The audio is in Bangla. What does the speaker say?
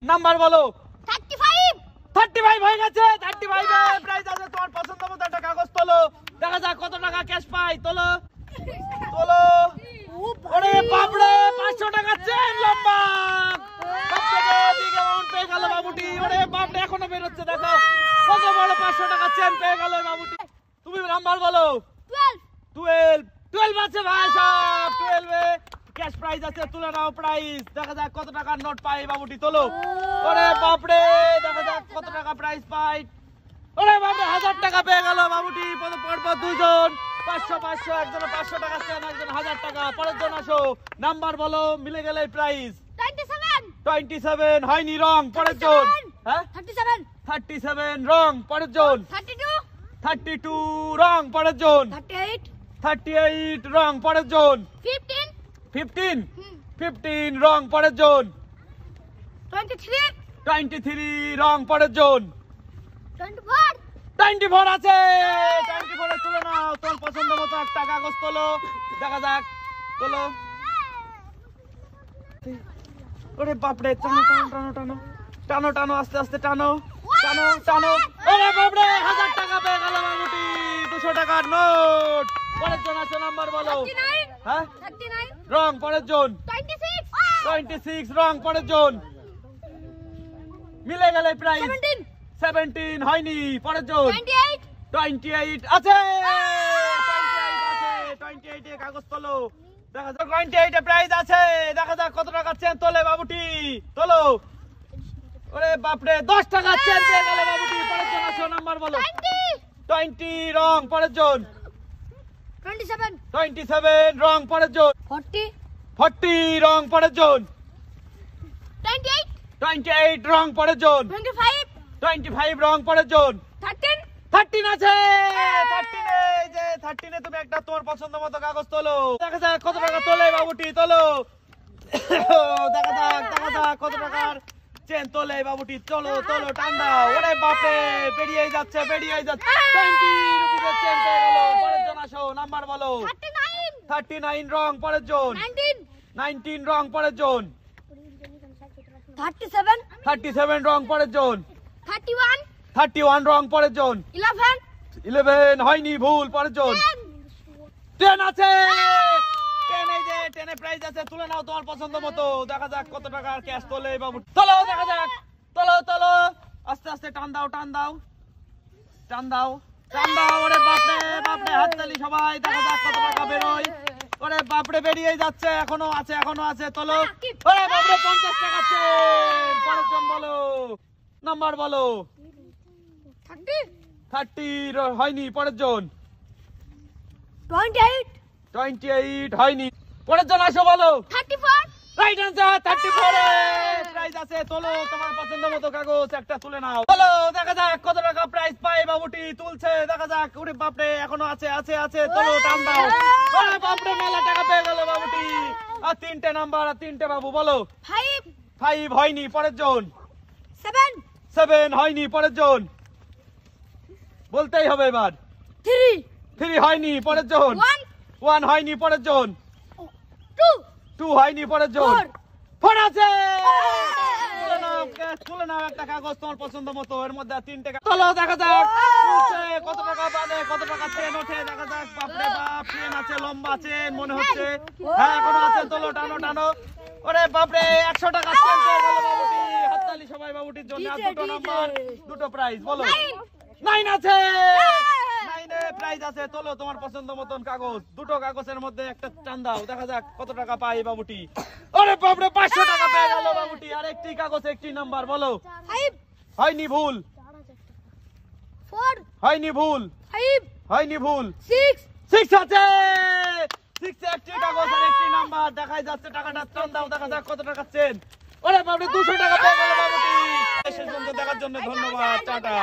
নাম্বার বলো। 35 35 হয়ে গেছে। 35 এ প্রাইস আছে তোমার পছন্দ মতো একটা কাগজ তোলো। দেখা যাক কত টাকা ক্যাশ পাই। তোলো তোলো। ওরে বাপ রে 500 টাকা চেন লম্বা। সবথেকে বিগ অ্যামাউন্ট পেয়ে গেল বাবুটি। ওরে বাপ রে এখনো বের হচ্ছে দেখো। কত বড় 500 টাকা চেন পেয়ে গেল বাবুটি। তুমি নাম্বার বলো। 12 আছে ভাই সব। 12 এ ক্যাশ প্রাইস আছে তুলে নাও প্রাইস। দেখা যাক কত টাকার নোট পাই বাবুটি তোলো। ওরে বাপ রে দেখা যাক কত টাকা প্রাইস পাই। ওরে বাপ রে 1000 টাকা পেয়ে গেল বাবুটি। পরপর দুইজন 500 একজনে 500 টাকা চেন একজন 1000 টাকা। পরের জন আসো নাম্বার বলো মিলে গেলে প্রাইস। 27 হয়নি রং। পরের জন। হ্যাঁ 37 রং। পরের জন। 32 রং। পরের জন। 38 রং। পরের জন। 15 রং। পরের জন। 23 রং। পরের জন। 24 আছে। 24 এ তুলে নাও তোমার পছন্দ মতো একটা কাগজ তোলো। দেখা যাক তোলো। ওরে বাপরে টানো টানো টানো টানো টানো আস্তে আস্তে টানো টানো টানো। ওরে বাপরে 1000 টাকা পেয়ে গেল বাবুটি। 200 টাকার নোট। পরের জন আছে নাম্বার বলো। হ্যাঁ 39 রং। পরের জন। 26 রং। পরের জন। মিলে গেলে প্রাইস। 17 হয়নি। পরের জন। 28 আছে। 28 এ কাগজ তোলো। দেখা যাক 28 এ প্রাইস আছে। দেখা যাক কত টাকা চেন তোলে বাবুটি। তোলো। ওরে বাপরে 10 টাকা চেন পেয়ে গেল বাবুটি। পরের জন আসো নাম্বার বলো। 20 রং। পরের জন। 27 রং। পরের জন। 40 রং। পরের জন। 28 রং। পরের জন। 25 রং। পরের জন। 13 আছে। 13 এ যে 13 এ তুমি একটা তোমার পছন্দ মতো কাগজ তোলো। দেখা যাক কত টাকা তোলে বাবুটি। তোলো। দেখা যাক কত টাকার চেন তোলে বাবুটি। চলো তোলো টান দাও। ওরে বাপরে বেরিয়ে যাচ্ছে 20 রুপিসের চেন পেয়ে গেল। পরের জন আসো নাম্বার বলো। 39 রং। পরের জন। 19 রং। পরের জন। 37 রং। পরের জন। 31 রং। পরের জন। 11 হয়নি ভুল। পরের জন। 10 আছে। 10 এই যে 10 এ প্রাইস আছে তুলে নাও তোমার পছন্দ মতো। দেখা যাক কত টাকার ক্যাশ তোলে বাবু। চলো দেখা যাক। তোলো তোলো আস্তে আস্তে টান দাও টান দাও টান দাও টান দাও। ওরে বাপরে বাপরে হাততালি সবাই। দেখা যাক কত টাকা বেরোয়। ওরে বাপরে বেরিয়ে যাচ্ছে। এখনো আছে তোলো। ওরে বাপরে 50 টাকা চেন। পরের জন বলো নাম্বার বলো। 30 হয়নি। পরের জন। 28 হয়নি। পরের জন আসো বলো। রাইট আনসার 34 এ প্রাইস আছে। তোলো তোমার পছন্দ মতো কাগজ একটা তুলে নাও। চলো দেখা যাক কত টাকা প্রাইস পায় বাবুটি। তুলছে দেখা যাক। ওরে বাপরে এখনো আছে তোলো টান দাও। ওরে বাপরে মেলা টাকা পেয়ে গেল বাবুটি। আর 3টে নাম্বার আর 3টে বাবু বলো। 5 হয়নি। পরের জন। 7 হয়নি। পরের জন। বলতেই হবে এবার। 3 হয়নি। পরের জন। 1 হয়নি। পরের জন। 2 হয়নি। পরের জন। 4 আছে। তুলে নাও একটা কাগজ তোমার পছন্দ মতো। এর মধ্যে 3টে চলো দেখা যাক কত টাকা পাবে কত টাকা চেন ওঠে। দেখা যাক বাপরে বাপ চেন আছে লম্বা চেন মনে হচ্ছে। হ্যাঁ এখনো আছে। তোলো টানো টানো। ওরে বাপরে 100 টাকা চেন পেয়ে গেল বাবুটি। হাততালি সবাই বাবুটির জন্য। আর দুটো নাম্বার দুটো প্রাইজ বলো। 9 আছে। 9 এ প্রাইজ আছে। তোলো তোমার পছন্দ মতন কাগজ। দুটো কাগজের মধ্যে একটা টান দাও। দেখা যাক কত টাকা পায় বাবুটি। ওরে বাপরে 500 টাকা পেয়ে গেল বাবুটি। আর একটি কাগজ একটি নাম্বার বলো। হয়নি ভুল। 6 আছে। 6 এ একটি কাগজ আর একটি নাম্বার। দেখাই যাচ্ছে টাকাটা টান দাও। দেখা যাক কত টাকা চেন। ওরে বাপরে 200 টাকা পেয়ে গেল বাবুটি। শেষ পর্যন্ত দেখার জন্য ধন্যবাদ। টাটা।